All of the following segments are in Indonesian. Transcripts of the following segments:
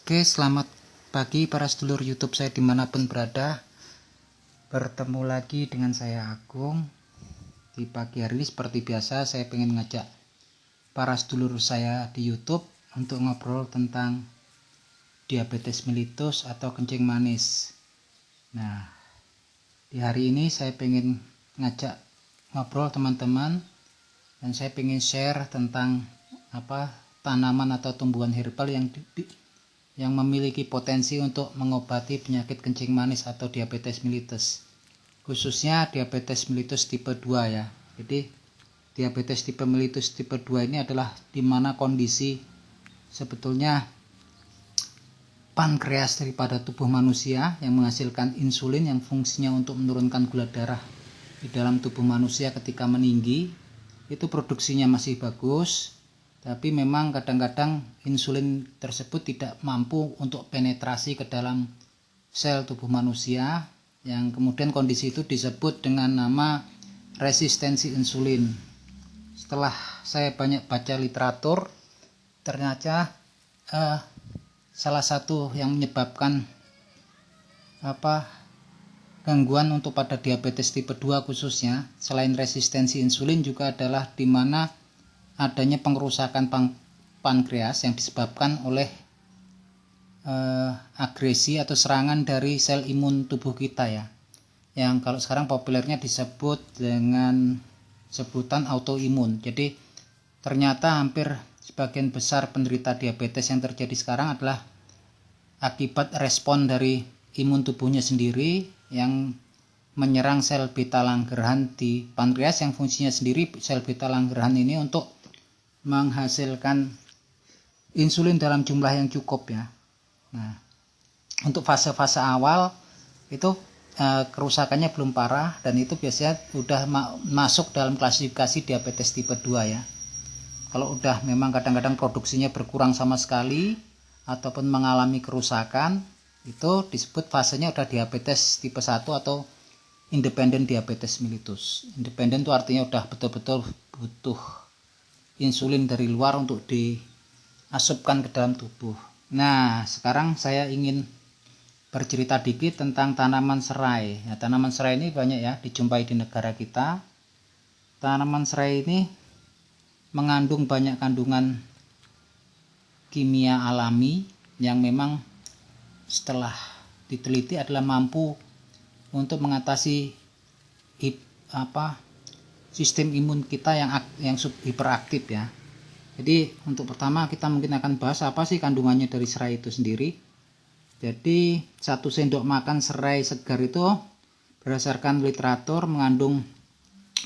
Oke, selamat pagi para sedulur YouTube saya dimanapun berada. Bertemu lagi dengan saya Agung. Di pagi hari ini seperti biasa saya pengen ngajak para sedulur saya di YouTube untuk ngobrol tentang diabetes mellitus atau kencing manis. Nah, di hari ini saya pengen ngajak ngobrol teman-teman, dan saya pengen share tentang tanaman atau tumbuhan herbal yang memiliki potensi untuk mengobati penyakit kencing manis atau diabetes mellitus, khususnya diabetes mellitus tipe 2 ya. Jadi diabetes tipe mellitus tipe 2 ini adalah dimana kondisi sebetulnya pankreas daripada tubuh manusia yang menghasilkan insulin yang fungsinya untuk menurunkan gula darah di dalam tubuh manusia ketika meninggi, itu produksinya masih bagus, tapi memang kadang-kadang insulin tersebut tidak mampu untuk penetrasi ke dalam sel tubuh manusia, yang kemudian kondisi itu disebut dengan nama resistensi insulin. Setelah saya banyak baca literatur, ternyata salah satu yang menyebabkan gangguan untuk pada diabetes tipe 2 khususnya, selain resistensi insulin, juga adalah di mana adanya pengerusakan pankreas yang disebabkan oleh agresi atau serangan dari sel imun tubuh kita ya, yang kalau sekarang populernya disebut dengan sebutan autoimun. Jadi ternyata hampir sebagian besar penderita diabetes yang terjadi sekarang adalah akibat respon dari imun tubuhnya sendiri yang menyerang sel beta Langerhans di pankreas, yang fungsinya sendiri sel beta Langerhans ini untuk menghasilkan insulin dalam jumlah yang cukup ya. Nah, untuk fase-fase awal itu kerusakannya belum parah, dan itu biasanya udah masuk dalam klasifikasi diabetes tipe 2 ya. Kalau udah memang kadang-kadang produksinya berkurang sama sekali ataupun mengalami kerusakan, itu disebut fasenya udah diabetes tipe 1 atau independent diabetes mellitus. Independent itu artinya udah betul-betul butuh insulin dari luar untuk diasupkan ke dalam tubuh. Nah, sekarang saya ingin bercerita dikit tentang tanaman serai. Ya, tanaman serai ini banyak ya dijumpai di negara kita. Tanaman serai ini mengandung banyak kandungan kimia alami yang memang setelah diteliti adalah mampu untuk mengatasi sistem imun kita yang hiperaktif ya. Jadi untuk pertama kita mungkin akan bahas apa sih kandungannya dari serai itu sendiri. Jadi 1 sendok makan serai segar itu berdasarkan literatur mengandung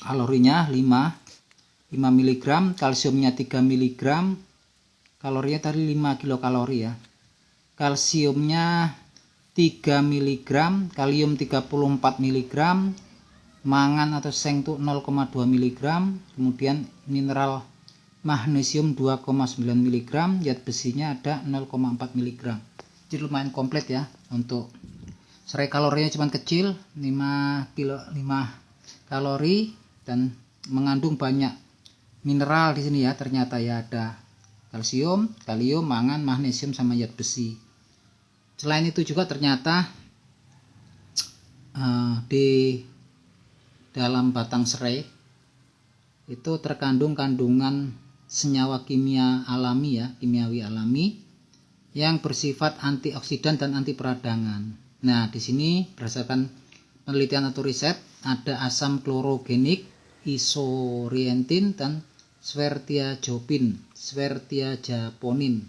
kalorinya 5 mg, kalsiumnya 3 mg, kalorinya tadi 5 kilokalori ya. Kalsiumnya 3 mg, kalium 34 mg, mangan atau seng itu 0,2 mg, kemudian mineral magnesium 2,9 mg, zat besinya ada 0,4 mg. Jadi lumayan komplit ya. Untuk serai kalorinya cuma kecil, 5 kalori, dan mengandung banyak mineral di sini ya. Ternyata ya ada kalsium, kalium, mangan, magnesium sama zat besi. Selain itu juga ternyata di dalam batang serai itu terkandung kandungan senyawa kimia alami ya, kimiawi alami yang bersifat antioksidan dan anti peradangan. Nah, di sini berdasarkan penelitian atau riset ada asam klorogenik, isorientin, dan swertiajaponin.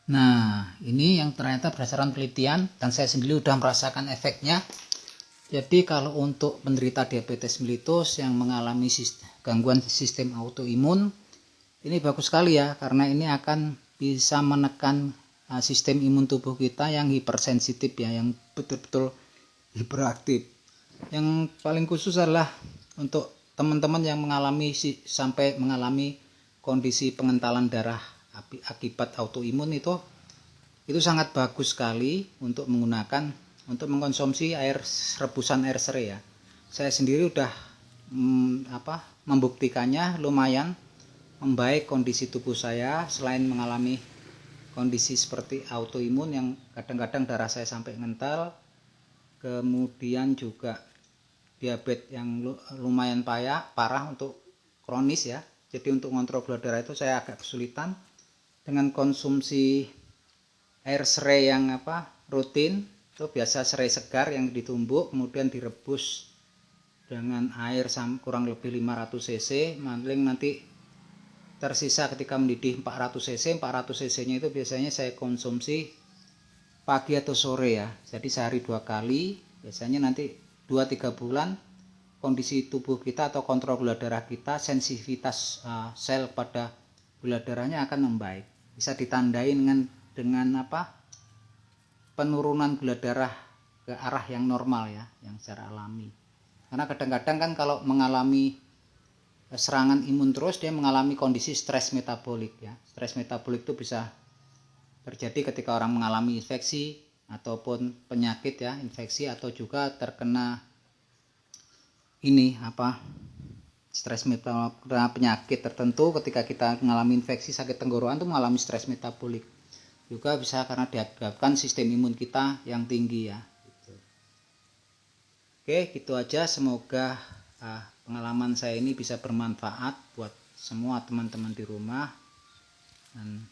Nah, ini yang ternyata berdasarkan penelitian, dan saya sendiri sudah merasakan efeknya. Jadi kalau untuk penderita diabetes mellitus yang mengalami gangguan sistem autoimun, ini bagus sekali ya, karena ini akan bisa menekan sistem imun tubuh kita yang hipersensitif ya, yang betul-betul hiperaktif. Yang paling khusus adalah untuk teman-teman yang sampai mengalami kondisi pengentalan darah akibat autoimun, itu sangat bagus sekali untuk mengkonsumsi rebusan air serai ya. Saya sendiri udah membuktikannya lumayan membaik kondisi tubuh saya. Selain mengalami kondisi seperti autoimun yang kadang-kadang darah saya sampai ngental, kemudian juga diabetes yang lumayan parah untuk kronis ya. Jadi untuk ngontrol gula darah itu saya agak kesulitan. Dengan konsumsi air serai yang rutin, itu biasa serai segar yang ditumbuk kemudian direbus dengan air kurang lebih 500 cc, maling nanti tersisa ketika mendidih 400 cc. 400 cc nya itu biasanya saya konsumsi pagi atau sore ya, jadi sehari 2 kali. Biasanya nanti 2-3 bulan kondisi tubuh kita atau kontrol gula darah kita, sensitivitas sel pada gula darahnya akan membaik. Bisa ditandai dengan penurunan gula darah ke arah yang normal ya, yang secara alami. Karena kadang-kadang kan kalau mengalami serangan imun terus, dia mengalami kondisi stres metabolik ya. Stres metabolik itu bisa terjadi ketika orang mengalami infeksi ataupun penyakit ya, infeksi atau juga terkena stres metabolik, penyakit tertentu. Ketika kita mengalami infeksi sakit tenggorokan itu mengalami stres metabolik. Juga bisa karena diakibatkan sistem imun kita yang tinggi ya. Oke, gitu aja. Semoga pengalaman saya ini bisa bermanfaat buat semua teman-teman di rumah. Dan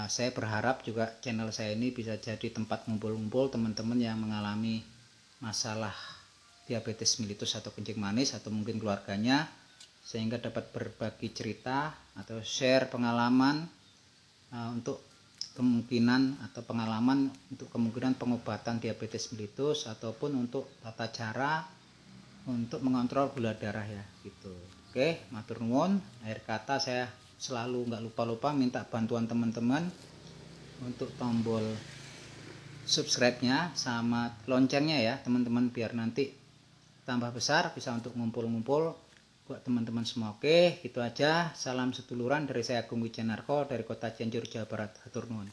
saya berharap juga channel saya ini bisa jadi tempat ngumpul-ngumpul teman-teman yang mengalami masalah diabetes mellitus atau kencing manis atau mungkin keluarganya, sehingga dapat berbagi cerita atau share pengalaman untuk kemungkinan atau pengalaman untuk kemungkinan pengobatan diabetes mellitus ataupun untuk tata cara untuk mengontrol gula darah ya gitu. Oke, matur nuwun. Akhir kata saya selalu nggak lupa-lupa minta bantuan teman-teman untuk tombol subscribe-nya sama loncengnya ya teman-teman, biar nanti tambah besar bisa untuk ngumpul-ngumpul buat teman-teman semua. Oke, gitu aja. Salam seduluran dari saya Agung Wijanarko dari Kota Cianjur, Jawa Barat. Hatur nuwun.